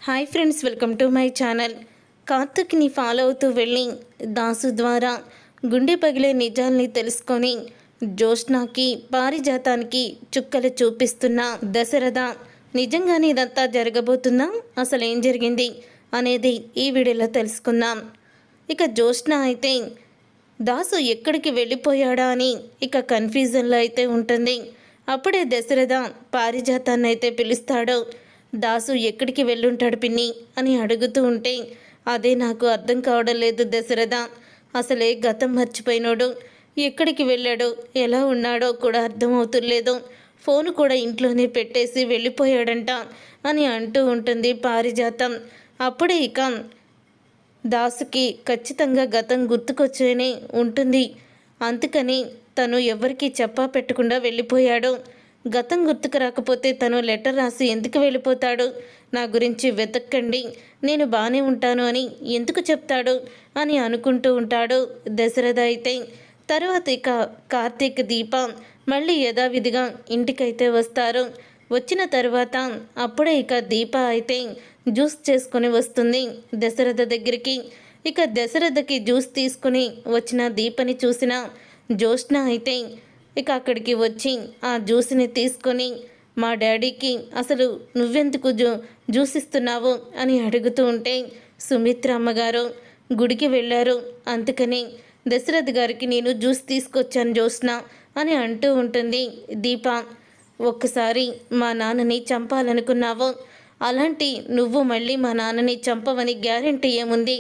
Hi friends, welcome to my channel. కార్తిక్ని follow అవుతూ వెళ్ళి దాసు ద్వారా గుండె పగిలే నిజాల్ని తెలుసుకొని జ్యోత్స్నాకి పారిజాతానికి చుక్కలు చూపిస్తున్న దశరథ నిజంగానే ఇదంతా జరగబోతుందా, అసలు ఏం జరిగింది అనేది ఈ వీడియోలో తెలుసుకుందాం. ఇక జ్యోత్స్న అయితే దాసు ఎక్కడికి వెళ్ళిపోయాడా అని ఇక కన్ఫ్యూజన్లో అయితే ఉంటుంది. అప్పుడే దశరథ పారిజాతాన్ని అయితే పిలుస్తాడు. దాసు ఎక్కడికి వెళ్ళుంటాడు పిన్ని అని అడుగుతూ ఉంటే, అదే నాకు అర్థం కావడం లేదు దశరథ. అసలే గతం మర్చిపోయినాడు, ఎక్కడికి వెళ్ళాడో ఎలా ఉన్నాడో కూడా అర్థమవుతులేదు. ఫోన్ కూడా ఇంట్లోనే పెట్టేసి వెళ్ళిపోయాడంట అని అంటూ ఉంటుంది పారిజాతం. అప్పుడే ఇక దాసుకి ఖచ్చితంగా గతం గుర్తుకొచ్చేనే ఉంటుంది. అందుకని తను ఎవరికీ చెప్పా పెట్టకుండా వెళ్ళిపోయాడు. గతం గుర్తుకు రాకపోతే తను లెటర్ రాసి ఎందుకు వెళ్ళిపోతాడు? నా గురించి వెతక్కండి, నేను బాగానే ఉంటాను అని ఎందుకు చెప్తాడు అని అనుకుంటూ ఉంటాడు దశరథ. అయితే తర్వాత ఇక కార్తీక్, దీప మళ్ళీ యథావిధిగా ఇంటికైతే వస్తారు. వచ్చిన తర్వాత అప్పుడే ఇక దీప అయితే జ్యూస్ చేసుకొని వస్తుంది దశరథ దగ్గరికి. ఇక దశరథకి జ్యూస్ తీసుకుని వచ్చిన దీపని చూసిన జ్యోత్స్న అయితే ఇక అక్కడికి వచ్చి ఆ జ్యూస్ని తీసుకొని, మా డాడీకి అసలు నువ్వెందుకు జ్యూస్ ఇస్తున్నావు అని అడుగుతూ ఉంటే, సుమిత్ర అమ్మగారు గుడికి వెళ్ళారు, అందుకని దశరథ్ గారికి నేను జ్యూస్ తీసుకొచ్చాను జ్యోత్స్న అని అంటూ ఉంటుంది దీప. ఒక్కసారి మా నాన్నని చంపాలనుకున్నావు, అలాంటి నువ్వు మళ్ళీ మా నాన్నని చంపవని గ్యారెంటీ ఏముంది?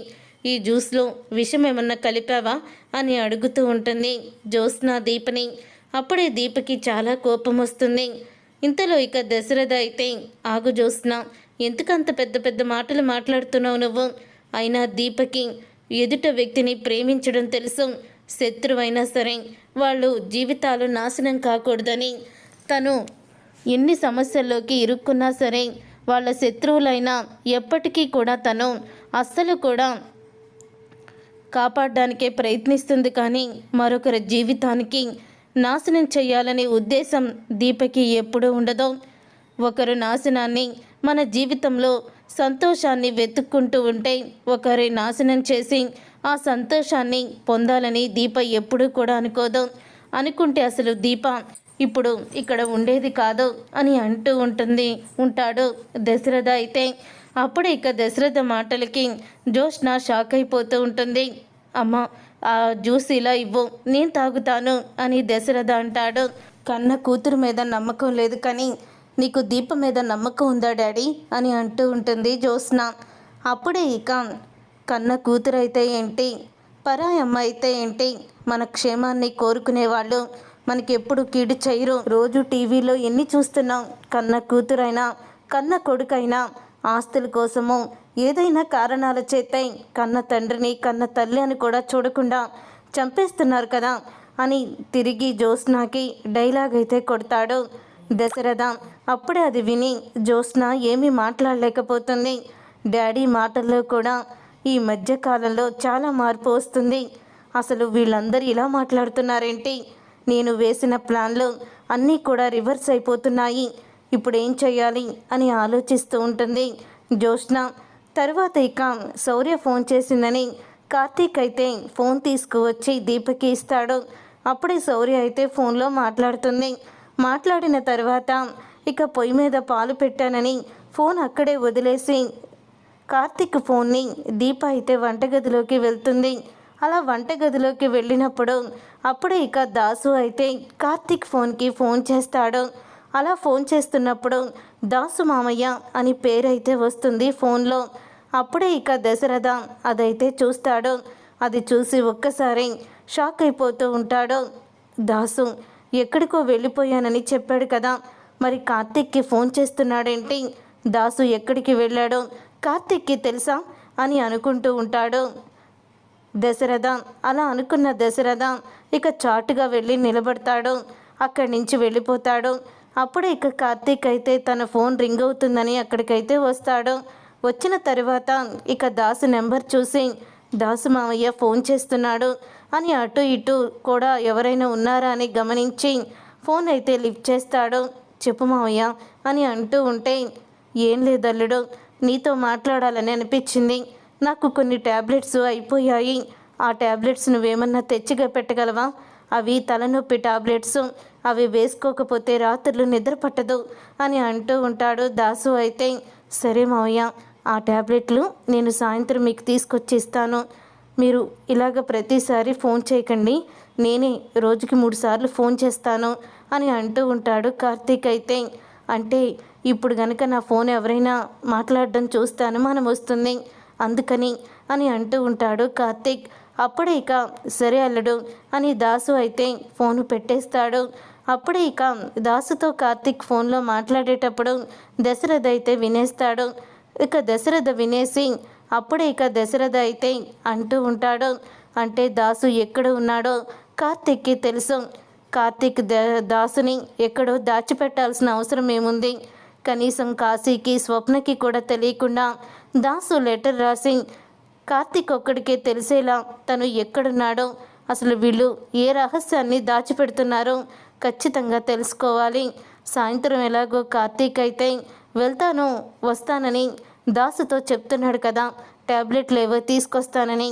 ఈ జ్యూస్లో విషం ఏమన్నా కలిపావా అని అడుగుతూ ఉంటుంది జ్యోత్స్న దీపని. అప్పుడే దీపకి చాలా కోపం వస్తుంది. ఇంతలో ఇక దశరథ అయితే, ఆగు జ్యోత్స్న, ఎందుకంత పెద్ద పెద్ద మాటలు మాట్లాడుతున్నావు నువ్వు? అయినా దీపకి ఎదుట వ్యక్తిని ప్రేమించడం తెలుసు. శత్రువైనా సరే వాళ్ళు జీవితాలు నాశనం కాకూడదని, తను ఎన్ని సమస్యల్లోకి ఇరుక్కున్నా సరే వాళ్ళ శత్రువులైనా ఎప్పటికీ కూడా తను అస్సలు కూడా కాపాడడానికే ప్రయత్నిస్తుంది, కానీ మరొకరి జీవితానికి నాశనం చేయాలనే ఉద్దేశం దీపకి ఎప్పుడూ ఉండదు. ఒకరు నాశనాన్ని, మన జీవితంలో సంతోషాన్ని వెతుక్కుంటూ ఉంటే ఒకరి నాశనం చేసి ఆ సంతోషాన్ని పొందాలని దీప ఎప్పుడూ కూడా అనుకోదు. అనుకుంటే అసలు దీప ఇప్పుడు ఇక్కడ ఉండేది కాదు అని అంటూ ఉంటాడు దశరథ. అయితే అప్పుడే ఇక దశరథ మాటలకి జ్యోత్స్న షాక్ అయిపోతూ ఉంటుంది. అమ్మ, ఆ జ్యూస్ ఇలా ఇవ్వు, నేను తాగుతాను అని దశరథ అంటాడు. కన్న కూతురు మీద నమ్మకం లేదు, కానీ నీకు దీప మీద నమ్మకం ఉందా డాడీ అని అంటూ ఉంటుంది జ్యోత్స్న. అప్పుడే ఇక కన్న కూతురు అయితే ఏంటి, పరాయి అమ్మ అయితే ఏంటి, మన క్షేమాన్ని కోరుకునేవాళ్ళు మనకి ఎప్పుడు కీడు చేయరు. రోజు టీవీలో ఎన్ని చూస్తున్నాం, కన్న కూతురైనా కన్న కొడుకైనా ఆస్తుల కోసము ఏదైనా కారణాల చేత కన్న తండ్రిని కన్న తల్లి అని కూడా చూడకుండా చంపేస్తున్నారు కదా అని తిరిగి జ్యోత్స్నకి డైలాగ్ అయితే కొడతాడు దశరథ. అప్పుడే అది విని జ్యోత్స్న ఏమీ మాట్లాడలేకపోతుంది. డాడీ మాటల్లో కూడా ఈ మధ్యకాలంలో చాలా మార్పు వస్తుంది. అసలు వీళ్ళందరూ ఇలా మాట్లాడుతున్నారేంటి? నేను వేసిన ప్లాన్లు అన్నీ కూడా రివర్స్ అయిపోతున్నాయి, ఇప్పుడు ఏం చేయాలి అని ఆలోచిస్తూ ఉంటుంది జ్యోత్స్న. తర్వాత ఇక శౌర్య ఫోన్ చేసిందని కార్తీక్ అయితే ఫోన్ తీసుకువచ్చి దీపకి ఇస్తాడు. అప్పుడే శౌర్య అయితే ఫోన్లో మాట్లాడుతుంది. మాట్లాడిన తర్వాత ఇక పొయ్యి మీద పాలు పెట్టానని ఫోన్ అక్కడే వదిలేసి కార్తీక్ ఫోన్ని దీప అయితే వంటగదిలోకి వెళ్తుంది. అలా వంటగదిలోకి వెళ్ళినప్పుడు అప్పుడే ఇక దాసు అయితే కార్తీక్ ఫోన్కి ఫోన్ చేస్తాడు. అలా ఫోన్ చేస్తున్నప్పుడు దాసు మామయ్య అని పేరైతే వస్తుంది ఫోన్లో. అప్పుడే ఇక దశరథ అదైతే చూస్తాడు. అది చూసి ఒక్కసారి షాక్ అయిపోతూ ఉంటాడు. దాసు ఎక్కడికో వెళ్ళిపోయానని చెప్పాడు కదా, మరి కార్తీక్కి ఫోన్ చేస్తున్నాడేంటి? దాసు ఎక్కడికి వెళ్ళాడో కార్తీక్కి తెలుసా అని అనుకుంటూ ఉంటాడు దశరథ. అలా అనుకున్న దశరథ ఇక చాటుగా వెళ్ళి నిలబడతాడు, అక్కడి నుంచి వెళ్ళిపోతాడు. అప్పుడే ఇక కార్తీక్ అయితే తన ఫోన్ రింగ్ అవుతుందని అక్కడికైతే వస్తాడు. వచ్చిన తర్వాత ఇక దాసు నెంబర్ చూసి, దాసు మామయ్య ఫోన్ చేస్తున్నాడు అని అటు ఇటు కూడా ఎవరైనా ఉన్నారా అని గమనించి ఫోన్ అయితే లిఫ్ట్ చేస్తాడు. చెప్పు మామయ్య అని అంటూ ఉంటే, ఏం లేదల్లుడు, నీతో మాట్లాడాలని అనిపించింది. నాకు కొన్ని ట్యాబ్లెట్స్ అయిపోయాయి. ఆ ట్యాబ్లెట్స్ నువ్వేమన్నా తెచ్చిగా పెట్టగలవా? అవి తలనొప్పి టాబ్లెట్స్. అవి వేసుకోకపోతే రాత్రులు నిద్ర పట్టదు అని అంటూ ఉంటాడు. దాసు అయితే సరే మావయ్య, ఆ ట్యాబ్లెట్లు నేను సాయంత్రం మీకు తీసుకొచ్చి ఇస్తాను. మీరు ఇలాగ ప్రతిసారి ఫోన్ చేయకండి, నేనే రోజుకి 3 సార్లు ఫోన్ చేస్తాను అని అంటూ ఉంటాడు. కార్తీక్ అయితే అంటే ఇప్పుడు గనక నా ఫోన్ ఎవరైనా మాట్లాడడం చూస్తే అనుమానం వస్తుంది, అందుకని అని అంటూ ఉంటాడు కార్తీక్. అప్పుడే ఇక సరే అల్లుడు అని దాసు అయితే ఫోను పెట్టేస్తాడు. అప్పుడే ఇక దాసుతో కార్తీక్ ఫోన్లో మాట్లాడేటప్పుడు దశరథ అయితే వినేస్తాడు. ఇక దశరథ వినేసి అప్పుడే ఇక దశరథ అయితే అంటూ ఉంటాడు, అంటే దాసు ఎక్కడ ఉన్నాడో కార్తీక్కి తెలుసు. కార్తీక్ దాసుని ఎక్కడో దాచిపెట్టాల్సిన అవసరం ఏముంది? కనీసం కాశీకి స్వప్నకి కూడా తెలియకుండా దాసు లెటర్ రాసి కార్తీక్ ఒక్కడికే తెలిసేలా తను ఎక్కడున్నాడో, అసలు వీళ్ళు ఏ రహస్యాన్ని దాచిపెడుతున్నారో ఖచ్చితంగా తెలుసుకోవాలి. సాయంత్రం ఎలాగో కార్తీక్ అయితే వెళ్తాను వస్తానని దాసుతో చెప్తున్నాడు కదా, ట్యాబ్లెట్లు ఏవో తీసుకొస్తానని.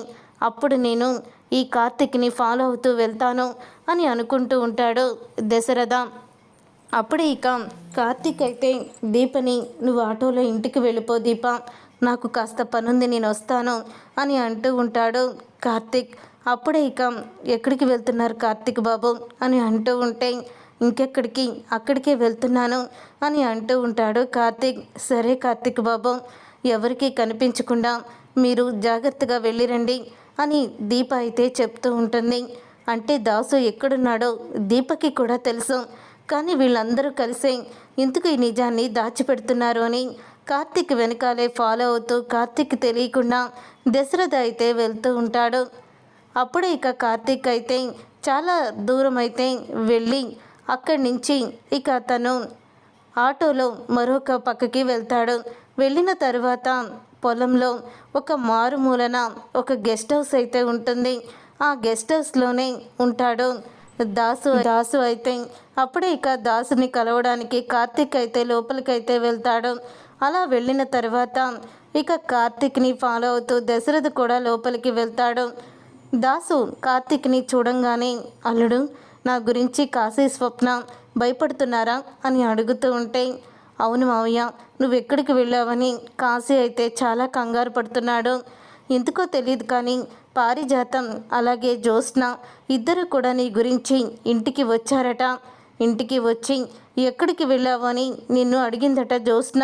అప్పుడు నేను ఈ కార్తీక్ని ఫాలో అవుతూ వెళ్తాను అని అనుకుంటూ ఉంటాడు దశరథ. అప్పుడే ఇక కార్తీక్ అయితే దీపని నువ్వు ఆటోలో ఇంటికి వెళ్ళిపో దీప, నాకు కాస్త పనుంది నేను వస్తాను అని అంటూ ఉంటాడు కార్తీక్. అప్పుడే ఇక ఎక్కడికి వెళ్తున్నారు కార్తీక్ బాబు అని అంటూ ఉంటే ఇంకెక్కడికి అక్కడికే వెళ్తున్నాను అని అంటూ ఉంటాడు కార్తీక్. సరే కార్తీక్ బాబు, ఎవరికీ కనిపించకుండా మీరు జాగ్రత్తగా వెళ్ళిరండి అని దీప అయితే చెప్తూ ఉంటుంది. అంటే దాసు ఎక్కడున్నాడో దీపకి కూడా తెలుసు, కానీ వీళ్ళందరూ కలిసి ఎందుకు ఈ నిజాన్ని దాచిపెడుతున్నారు అని కార్తీక్ వెనకాలే ఫాలో అవుతూ కార్తీక్ తెలియకుండా దశరథ అయితే వెళ్తూ ఉంటాడు. అప్పుడే ఇక కార్తీక్ అయితే చాలా దూరం అయితే వెళ్ళి అక్కడి నుంచి ఇక తను ఆటోలో మరొక పక్కకి వెళ్తాడు. వెళ్ళిన తర్వాత పొలంలో ఒక మారుమూలన ఒక గెస్ట్ హౌస్ అయితే ఉంటుంది. ఆ గెస్ట్ హౌస్లోనే ఉంటాడు దాసు అయితే. అప్పుడే ఇక దాసుని కలవడానికి కార్తీక్ అయితే లోపలికైతే వెళ్తాడు. అలా వెళ్ళిన తర్వాత ఇక కార్తీక్ని ఫాలో అవుతూ దశరథ్ కూడా లోపలికి వెళ్తాడు. దాసు కార్తీక్ని చూడంగానే అల్లుడు, నా గురించి కాశీ స్వప్న భయపడుతున్నారా అని అడుగుతూ ఉంటే అవును మావయ్య, నువ్వు ఎక్కడికి వెళ్ళావని కాశీ అయితే చాలా కంగారు పడుతున్నాడు. ఎందుకో తెలియదు కానీ పారిజాతం అలాగే జ్యోత్స్న ఇద్దరు కూడా నీ గురించి ఇంటికి వచ్చారట. ఇంటికి వచ్చి ఎక్కడికి వెళ్ళావు అని నిన్ను అడిగిందట జ్యోత్స్న.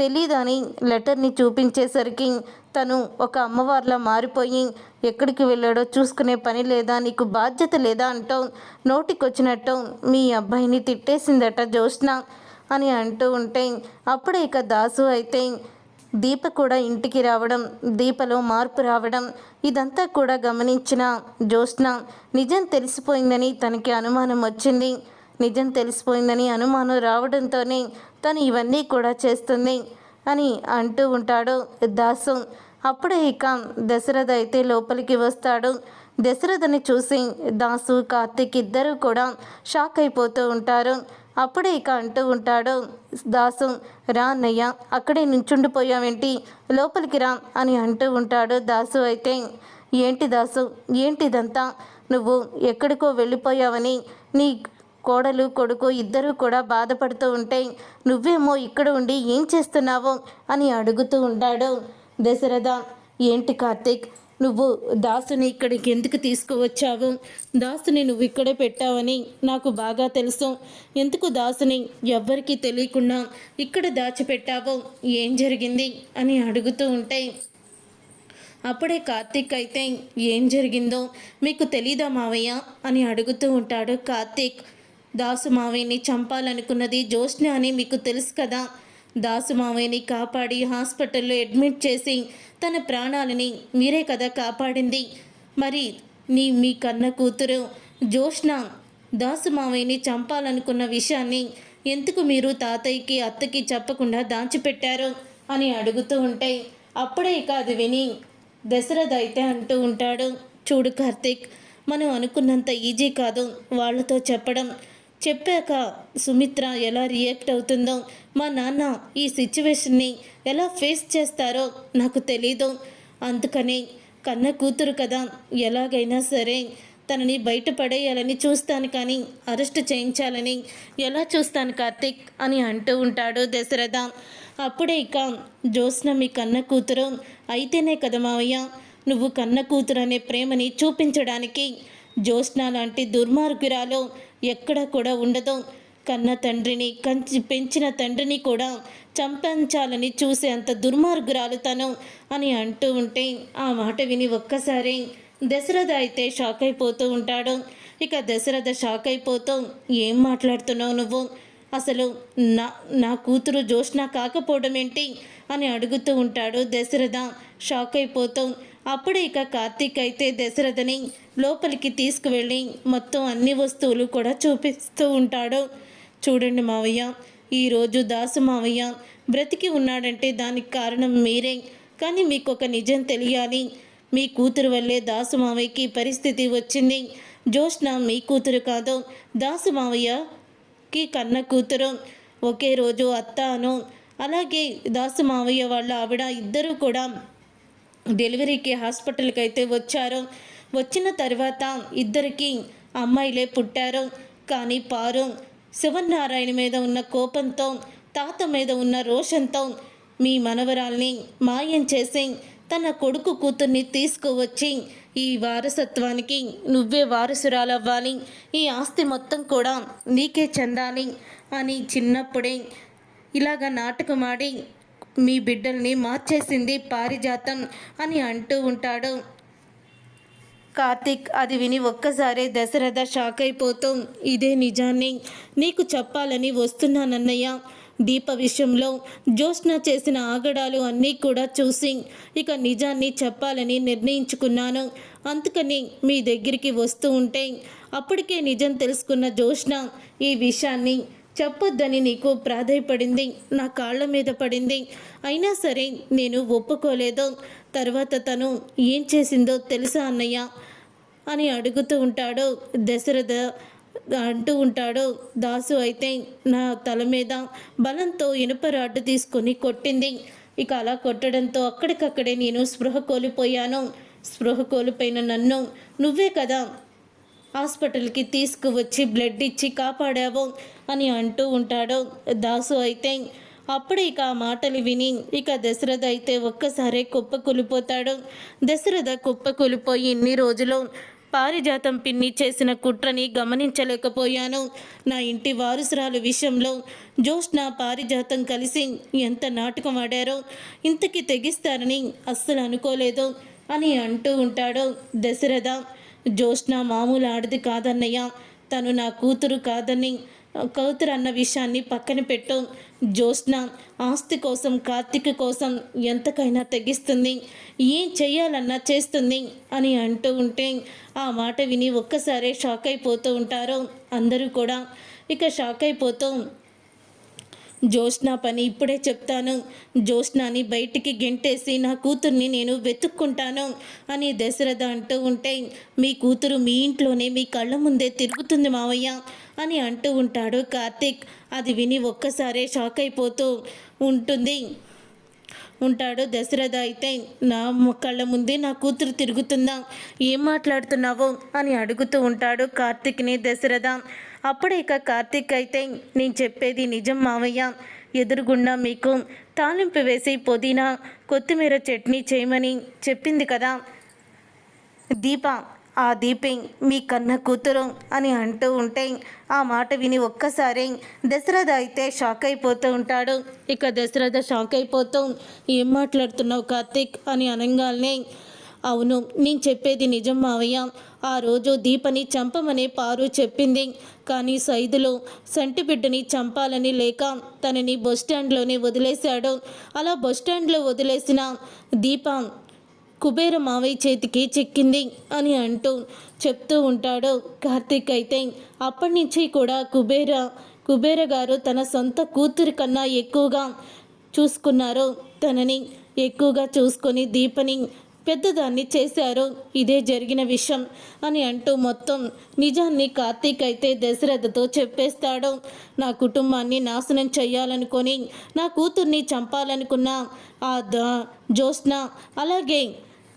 తెలీదని లెటర్ని చూపించేసరికి తను ఒక అమ్మవారిలా మారిపోయి ఎక్కడికి వెళ్ళాడో చూసుకునే పని లేదా, నీకు బాధ్యత లేదా అంటూ నోటికొచ్చినట్టు మీ అబ్బాయిని తిట్టేసిందట జ్యోత్స్న అని అంటూ ఉంటే అప్పుడే ఇక దాసు అయితే దీప కూడా ఇంటికి రావడం, దీపలో మార్పు రావడం ఇదంతా కూడా గమనించిన జ్యోత్స్న నిజం తెలిసిపోయిందని తనకి అనుమానం వచ్చింది. నిజం తెలిసిపోయిందని అనుమానం రావడంతోనే తను ఇవన్నీ కూడా చేస్తుంది అని అంటూ ఉంటాడు దాసు. అప్పుడే ఇక దశరథ అయితే లోపలికి వస్తాడు. దశరథని చూసి దాసు కార్తీక్ ఇద్దరూ కూడా షాక్ అయిపోతూ ఉంటారు. అప్పుడే ఇక అంటూ ఉంటాడు దాసు, రా అన్నయ్య, అక్కడే నుంచుండిపోయావేంటి, లోపలికి రా అని అంటూ ఉంటాడు దాసు అయితే. ఏంటి దాసు, ఏంటిదంతా, నువ్వు ఎక్కడికో వెళ్ళిపోయావని నీ కోడలు కొడుకు ఇద్దరూ కూడా బాధపడుతూ ఉంటే నువ్వేమో ఇక్కడ ఉండి ఏం చేస్తున్నావో అని అడుగుతూ ఉంటాడు దశరథ. ఏంటి కార్తీక్, నువ్వు దాసుని ఇక్కడికి ఎందుకు తీసుకువచ్చావు? దాసుని నువ్వు ఇక్కడే పెట్టావని నాకు బాగా తెలుసు. ఎందుకు దాసుని ఎవ్వరికీ తెలియకుండా ఇక్కడ దాచిపెట్టావో, ఏం జరిగింది అని అడుగుతూ ఉంటే అప్పుడే కార్తీక్ అయితే ఏం జరిగిందో మీకు తెలీదా మావయ్య అని అడుగుతూ ఉంటాడు కార్తీక్. దాసు మావయ్యని చంపాలనుకున్నది జ్యోత్స్న అని మీకు తెలుసు కదా. దాసు మావయ్యని కాపాడి హాస్పిటల్లో అడ్మిట్ చేసి తన ప్రాణాలని మీరే కదా కాపాడింది. మరి మీ కన్న కూతురు జ్యోత్స్న దాసు మావయ్యని చంపాలనుకున్న విషయాన్ని ఎందుకు మీరు తాతయ్యకి అత్తకి చెప్పకుండా దాచిపెట్టారు అని అడుగుతూ ఉంటే అప్పుడే ఇక అది విని దశరథ అయితే అంటూ ఉంటాడు, చూడు కార్తీక్, మనం అనుకున్నంత ఈజీ కాదు వాళ్ళతో చెప్పడం. చెప్పాక సుమిత్ర ఎలా రియాక్ట్ అవుతుందో, మా నాన్న ఈ సిచ్యువేషన్ని ఎలా ఫేస్ చేస్తారో నాకు తెలీదు. అందుకని కన్న కూతురు కదా, ఎలాగైనా సరే తనని బయటపడేయాలని చూస్తాను, కానీ అరెస్ట్ చేయించాలని ఎలా చూస్తాను కార్తీక్ అని అంటూ ఉంటాడు దశరథ. అప్పుడే ఇక జ్యోత్స్న మీ కన్న కూతురు అయితేనే కదా మావయ్య నువ్వు కన్న కూతురు అనే ప్రేమని చూపించడానికి. జ్యోత్స్న లాంటి దుర్మార్గురాలు ఎక్కడ కూడా ఉండదు. కన్న తండ్రిని పెంచిన తండ్రిని కూడా చంపించాలని చూసే అంత దుర్మార్గురాలు తను అని అంటూ ఉంటే ఆ మాట విని ఒక్కసారి దశరథ అయితే షాక్ అయిపోతూ ఉంటాడు. ఇక దశరథ షాక్ అయిపోతూ, ఏం మాట్లాడుతున్నావు నువ్వు, అసలు నా కూతురు జ్యోత్స్న కాకపోవడం ఏంటి అని అడుగుతూ ఉంటాడు దశరథ షాక్ అయిపోతూ. అప్పుడే ఇక కార్తీక్ అయితే దశరథని లోపలికి తీసుకువెళ్ళి మొత్తం అన్ని వస్తువులు కూడా చూపిస్తూ ఉంటాడు. చూడండి మావయ్య, ఈరోజు దాసు మావయ్య బ్రతికి ఉన్నాడంటే దానికి కారణం మీరే. కానీ మీకు ఒక నిజం తెలియాలి, మీ కూతురు వల్లే దాసు మావయ్యకి పరిస్థితి వచ్చింది. జ్యోత్స్న మీ కూతురు కాదు, దాసు మావయ్యకి కన్న కూతురు. ఒకే రోజు అత్తాను అలాగే దాసు మావయ్య వాళ్ళ ఆవిడ ఇద్దరూ కూడా డెలివరీకి హాస్పిటల్కి అయితే వచ్చారు. వచ్చిన తర్వాత ఇద్దరికి అమ్మాయిలే పుట్టారు. కానీ పారు శివనారాయణ మీద ఉన్న కోపంతో, తాత మీద ఉన్న రోషంతో మీ మనవరాల్ని మాయం చేసి తన కొడుకు కూతుర్ని తీసుకువచ్చి ఈ వారసత్వానికి నువ్వే వారసురాలవ్వాలి, ఈ ఆస్తి మొత్తం కూడా నీకే చెందాలి అని చిన్నప్పుడే ఇలాగ నాటకమాడి మీ బిడ్డల్ని మార్చేసింది పారిజాతం అని అంటూ ఉంటాడు కార్తీక్. అది విని ఒక్కసారే దశరథ షాక్ అయిపోతూ, ఇదే నిజాన్ని నీకు చెప్పాలని వస్తున్నానన్నయ్య. దీప విషయంలో జ్యోత్స్న చేసిన ఆగడాలు అన్నీ కూడా చూసి ఇక నిజాన్ని చెప్పాలని నిర్ణయించుకున్నాను. అందుకని మీ దగ్గరికి వస్తూ ఉంటే అప్పటికే నిజం తెలుసుకున్న జ్యోత్స్న ఈ విషయాన్ని చెప్పొద్దని నీకు ప్రాధేయపడింది, నా కాళ్ళ మీద పడింది. అయినా సరే నేను ఒప్పుకోలేదు. తర్వాత తను ఏం చేసిందో తెలుసా అన్నయ్య అని అడుగుతూ ఉంటాడు దశరథ. అంటూ ఉంటాడు దాసు అయితే నా తల మీద బలంతో ఇనుప రాడ్డు తీసుకొని కొట్టింది. ఇక అలా కొట్టడంతో అక్కడికక్కడే నేను స్పృహ కోల్పోయాను. స్పృహ కోల్పోయిన నన్ను నువ్వే కదా హాస్పిటల్కి తీసుకువచ్చి బ్లడ్ ఇచ్చి కాపాడావు అని అంటూ ఉంటాడు దాసు అయితే. అప్పుడే ఇక ఆ మాటలు విని ఇక దశరథ అయితే ఒక్కసారే కుప్పకూలిపోతాడు. దశరథ కుప్పకూలిపోయి ఇన్ని రోజులు పారిజాతం పిన్ని చేసిన కుట్రని గమనించలేకపోయాను. నా ఇంటి వారసురాలు విషయంలో జ్యోత్స్న పారిజాతం కలిసి ఎంత నాటకం ఆడారో, ఇంతకి తెగిస్తారని అస్సలు అనుకోలేదు అని అంటూ ఉంటాడు దశరథ. జ్యోత్స్న మామూలు ఆడది కాదన్నయ్య, తను నా కూతురు కాదని కూతురు అన్న విషయాన్ని పక్కన పెట్టు. జ్యోత్స్న ఆస్తి కోసం కార్తీక్ కోసం ఎంతకైనా తెగిస్తుంది, ఏం చెయ్యాలన్నా చేస్తుంది అని అంటూ ఉంటే ఆ మాట విని ఒక్కసారే షాక్ అయిపోతూ ఉంటారు అందరూ కూడా. ఇక షాక్ అయిపోతూ, జ్యోత్స్న పని ఇప్పుడే చెప్తాను, జ్యోత్స్నాని బయటికి గెంటేసి నా కూతుర్ని నేను వెతుక్కుంటాను అని దశరథ అంటూ ఉంటే, మీ కూతురు మీ ఇంట్లోనే మీ కళ్ళ ముందే తిరుగుతుంది మావయ్య అని అంటూ ఉంటాడు కార్తీక్. అది విని ఒక్కసారే షాక్ అయిపోతూ ఉంటాడు దశరథ అయితే. నా కళ్ళ ముందే నా కూతురు తిరుగుతుందా, ఏం మాట్లాడుతున్నావు అని అడుగుతూ ఉంటాడు కార్తీక్ని దశరథ. అప్పుడే ఇక కార్తీక్ అయితే, నేను చెప్పేది నిజం మావయ్య, ఎదురుగుండా మీకు తాలింపు వేసి పుదీనా కొత్తిమీర చట్నీ చేయమని చెప్పింది కదా దీప, ఆ దీపే మీ కన్న కూతురు అని అంటూ ఉంటే ఆ మాట విని ఒక్కసారి దశరథ అయితే షాక్ అయిపోతూ ఉంటాడు. ఇక దశరథ షాక్ అయిపోతూ, ఏం మాట్లాడుతున్నావు కార్తీక్ అని అనగానే, అవును నేను చెప్పేది నిజం మావయ్య, ఆ రోజు దీపని చంపమని పారు చెప్పింది. కానీ సైదులో సంటి బిడ్డని చంపాలని లేక తనని బస్టాండ్లోనే వదిలేశాడు. అలా బస్టాండ్లో వదిలేసిన దీప కుబేర మావయ్య చేతికి చిక్కింది అని అంటూ చెప్తూ ఉంటాడు కార్తీక్ అయితే. అప్పటి నుంచి కూడా కుబేర గారు తన సొంత కూతురి కన్నా ఎక్కువగా చూసుకున్నారు. తనని ఎక్కువగా చూసుకొని దీపని పెద్దదాన్ని చేశారు, ఇదే జరిగిన విషయం అని అంటూ మొత్తం నిజాన్ని కార్తీక్ అయితే దశరథతో చెప్పేస్తాడు. నా కుటుంబాన్ని నాశనం చేయాలనుకొని నా కూతుర్ని చంపాలనుకున్న ఆ జ్యోత్స్న అలాగే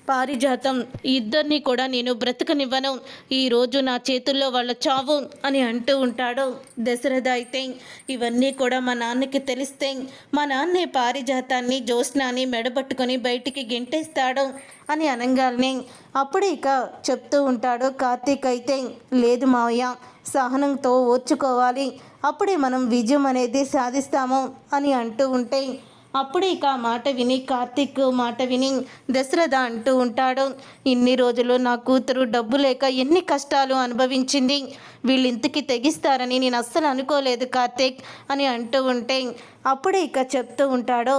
పారిజాతం ఇద్దరిని కూడా నేను బ్రతకనివ్వను, ఈరోజు నా చేతుల్లో వాళ్ళ చావు అని అంటూ ఉంటాడు. దశరథ అయితే ఇవన్నీ కూడా మా నాన్నకి తెలిస్తే మా నాన్నే పారిజాతాన్ని జ్యోత్స్నాని మెడబట్టుకొని బయటికి గెంటేస్తాడు అని అనగానే అప్పుడే ఇక చెప్తూ ఉంటాడు కార్తీక్ అయితే, లేదు మావయ్య, సహనంతో ఓర్చుకోవాలి, అప్పుడే మనం విజయం అనేది సాధిస్తాము అని అంటూ ఉంటే అప్పుడే ఇక మాట విని కార్తీక్ మాట విని దశరథ అంటూ ఉంటాడు, ఇన్ని రోజులు నా కూతురు డబ్బు లేక ఎన్ని కష్టాలు అనుభవించింది, వీళ్ళు ఇంతకి తెగిస్తారని నేను అస్సలు అనుకోలేదు కార్తీక్ అని అంటూ ఉంటే అప్పుడే ఇక చెప్తూ ఉంటాడు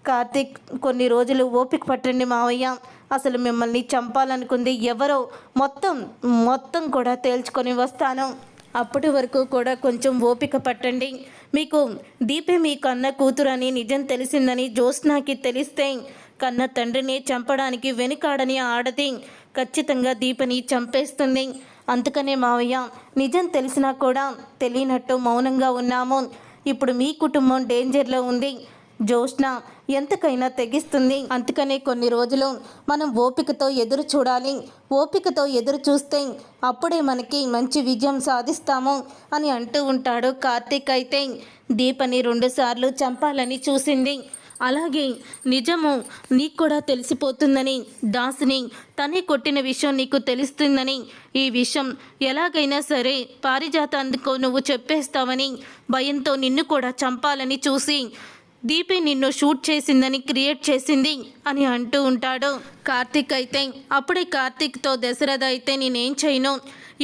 కార్తీక్, కొన్ని రోజులు ఓపిక పట్టండి మావయ్య, అసలు మిమ్మల్ని చంపాలనుకుంది ఎవరో మొత్తం కూడా తేల్చుకొని వస్తాను, అప్పటి వరకు కూడా కొంచెం ఓపిక పట్టండి, మీకు దీపే మీ కన్న కూతురని నిజం తెలిసిందని జ్యోత్స్నాకి తెలిస్తే కన్న తండ్రిని చంపడానికి వెనుకాడని ఆడది ఖచ్చితంగా దీపని చంపేస్తుంది, అందుకనే మావయ్య నిజం తెలిసినా కూడా తెలియనట్టు మౌనంగా ఉన్నాము, ఇప్పుడు మీ కుటుంబం డేంజర్లో ఉంది, జ్యోత్స్న ఎంతకైనా తెగిస్తుంది, అందుకనే కొన్ని రోజులు మనం ఓపికతో ఎదురు చూడాలి, ఓపికతో ఎదురు చూస్తే అప్పుడే మనకి మంచి విజయం సాధిస్తాము అని అంటూ ఉంటాడు కార్తీక్ అయితే దీపని 2 సార్లు చంపాలని చూసింది, అలాగే నిజము నీకు కూడా తెలిసిపోతుందని, దాసుని తనే కొట్టిన విషయం నీకు తెలుస్తుందని, ఈ విషయం ఎలాగైనా సరే పారిజాతానికి నువ్వు చెప్పేస్తావని భయంతో నిన్ను కూడా చంపాలని చూసి దీపే నిన్ను షూట్ చేసిందని క్రియేట్ చేసింది అని అంటూ ఉంటాడు కార్తీక్ అయితే అప్పుడే కార్తీక్తో దశరథ అయితే నేనేం చేయను,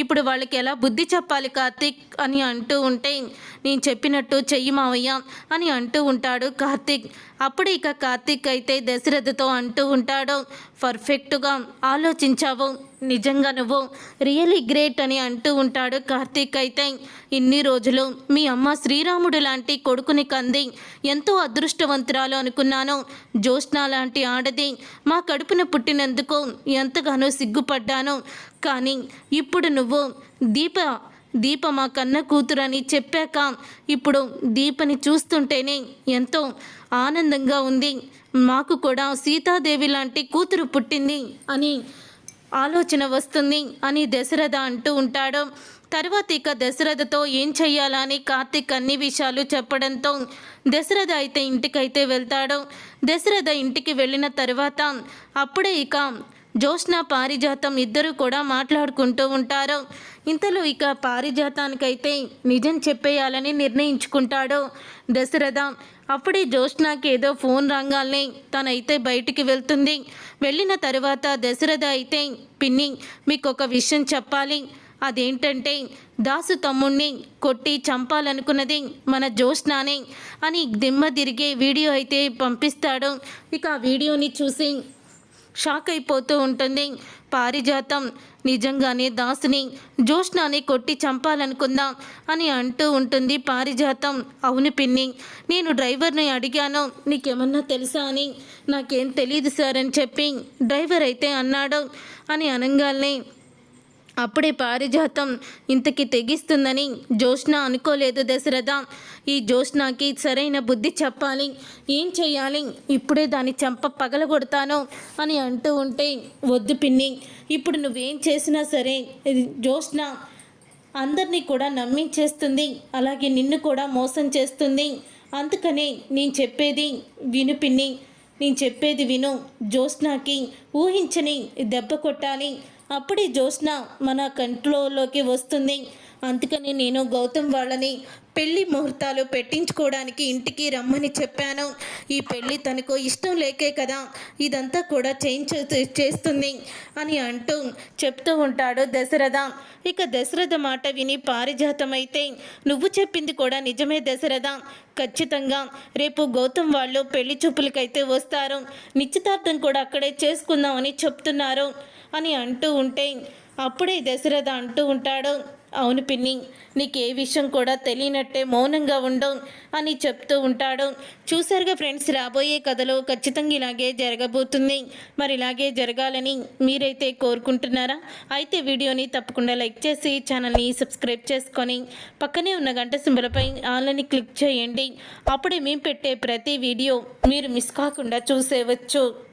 ఇప్పుడు వాళ్ళకి ఎలా బుద్ధి చెప్పాలి కార్తీక్ అని అంటూ ఉంటే నేను చెప్పినట్టు చెయ్యి మావయ్య అని అంటూ ఉంటాడు కార్తీక్. అప్పుడే ఇక కార్తీక్ అయితే దశరథతో అంటూ ఉంటాడు, పర్ఫెక్ట్గా ఆలోచించావు, నిజంగా నువ్వు రియలీ గ్రేట్ అని అంటూ ఉంటాడు కార్తీక్ అయితే. ఇన్ని రోజులు మీ అమ్మ శ్రీరాముడు లాంటి కొడుకుని కంది ఎంతో అదృష్టవంతురాలు అనుకున్నాను, జ్యోత్స్న లాంటి ఆడది మా కడుపున పుట్టినందుకు ఎంతగానో సిగ్గుపడ్డాను, కానీ ఇప్పుడు నువ్వు దీప మా కన్న కూతురని చెప్పాక ఇప్పుడు దీపని చూస్తుంటేనే ఎంతో ఆనందంగా ఉంది, మాకు కూడా సీతాదేవి లాంటి కూతురు పుట్టింది అని ఆలోచన వస్తుంది అని దశరథ అంటూ ఉంటాడు. తర్వాత ఇక దశరథతో ఏం చెయ్యాలని కార్తీక్ అన్ని విషయాలు చెప్పడంతో దశరథ అయితే ఇంటికైతే వెళ్తాడు. దశరథ ఇంటికి వెళ్ళిన తర్వాత అప్పుడే ఇక జ్యోత్స్న పారిజాతం ఇద్దరు కూడా మాట్లాడుకుంటూ ఉంటారు. ఇంతలో ఇక పారిజాతానికైతే నిజం చెప్పేయాలని నిర్ణయించుకుంటాడు దశరథ. అప్పుడే జ్యోత్స్నకి ఏదో ఫోన్ రంగాల్ని తనైతే బయటికి వెళ్తుంది. వెళ్ళిన తర్వాత దశరథ అయితే పిన్ని మీకు ఒక విషయం చెప్పాలి, అదేంటంటే దాసు తమ్ముణ్ణి కొట్టి చంపాలనుకున్నది మన జ్యోత్స్నానే అని దిమ్మ తిరిగే వీడియో అయితే పంపిస్తాడు. ఇక ఆ వీడియోని చూసి షాక్ అయిపోతూ ఉంటుంది పారిజాతం. నిజంగానే దాసుని జ్యోత్స్నాని కొట్టి చంపాలనుకుందాం అని అంటూ ఉంటుంది పారిజాతం. అవును పిన్ని, నేను డ్రైవర్ని అడిగాను నీకేమన్నా తెలుసా అని, నాకేం తెలియదు సార్ అని చెప్పి డ్రైవర్ అయితే అన్నాడు అని అనగానే అప్పుడే పారిజాతం ఇంతకి తెగిస్తుందని జ్యోత్స్న అనుకోలేదు దశరథ. ఈ జ్యోత్స్నకి సరైన బుద్ధి చెప్పాలి, ఏం చేయాలి, ఇప్పుడే దాన్ని చంప పగలగొడతాను అని అంటూ ఉంటే వద్దు పిన్ని, ఇప్పుడు నువ్వేం చేసినా సరే జ్యోత్స్న అందరినీ కూడా నమ్మించేస్తుంది, అలాగే నిన్ను కూడా మోసం చేస్తుంది, అందుకనే నేను చెప్పేది విను పిన్ని, నేను చెప్పేది విను. జ్యోత్స్నకి ఊహించని దెబ్బ కొట్టాలి, అప్పుడే జ్యోత్స్న మన కంట్రోల్లోకి వస్తుంది. అందుకని నేను గౌతమ్ వాళ్ళని పెళ్లి ముహూర్తాలు పెట్టించుకోవడానికి ఇంటికి రమ్మని చెప్పాను. ఈ పెళ్ళి తనకు ఇష్టం లేకే కదా ఇదంతా కూడా చేస్తుంది అని అంటూ చెప్తూ ఉంటాడు దశరథ. ఇక దశరథ మాట విని పారిజాతం అయితే నువ్వు చెప్పింది కూడా నిజమే దశరథ, ఖచ్చితంగా రేపు గౌతమ్ వాళ్ళు పెళ్లి చూపులకైతే వస్తారు, నిశ్చితార్థం కూడా అక్కడే చేసుకుందామని చెప్తున్నారు అని అంటూ ఉంటే అప్పుడే దశరథ అంటూ ఉంటాడు, అవును పిన్ని, నీకు ఏ విషయం కూడా తెలియనట్టే మౌనంగా ఉండం అని చెప్తూ ఉంటాడు. చూసారుగా ఫ్రెండ్స్, రాబోయే కథలో ఖచ్చితంగా ఇలాగే జరగబోతుంది. మరి ఇలాగే జరగాలని మీరైతే కోరుకుంటున్నారా? అయితే వీడియోని తప్పకుండా లైక్ చేసి ఛానల్ని సబ్స్క్రైబ్ చేసుకొని పక్కనే ఉన్న గంట సింబలపై ఆన్లని క్లిక్ చేయండి. అప్పుడే మేము పెట్టే ప్రతి వీడియో మీరు మిస్ కాకుండా చూసేవచ్చు.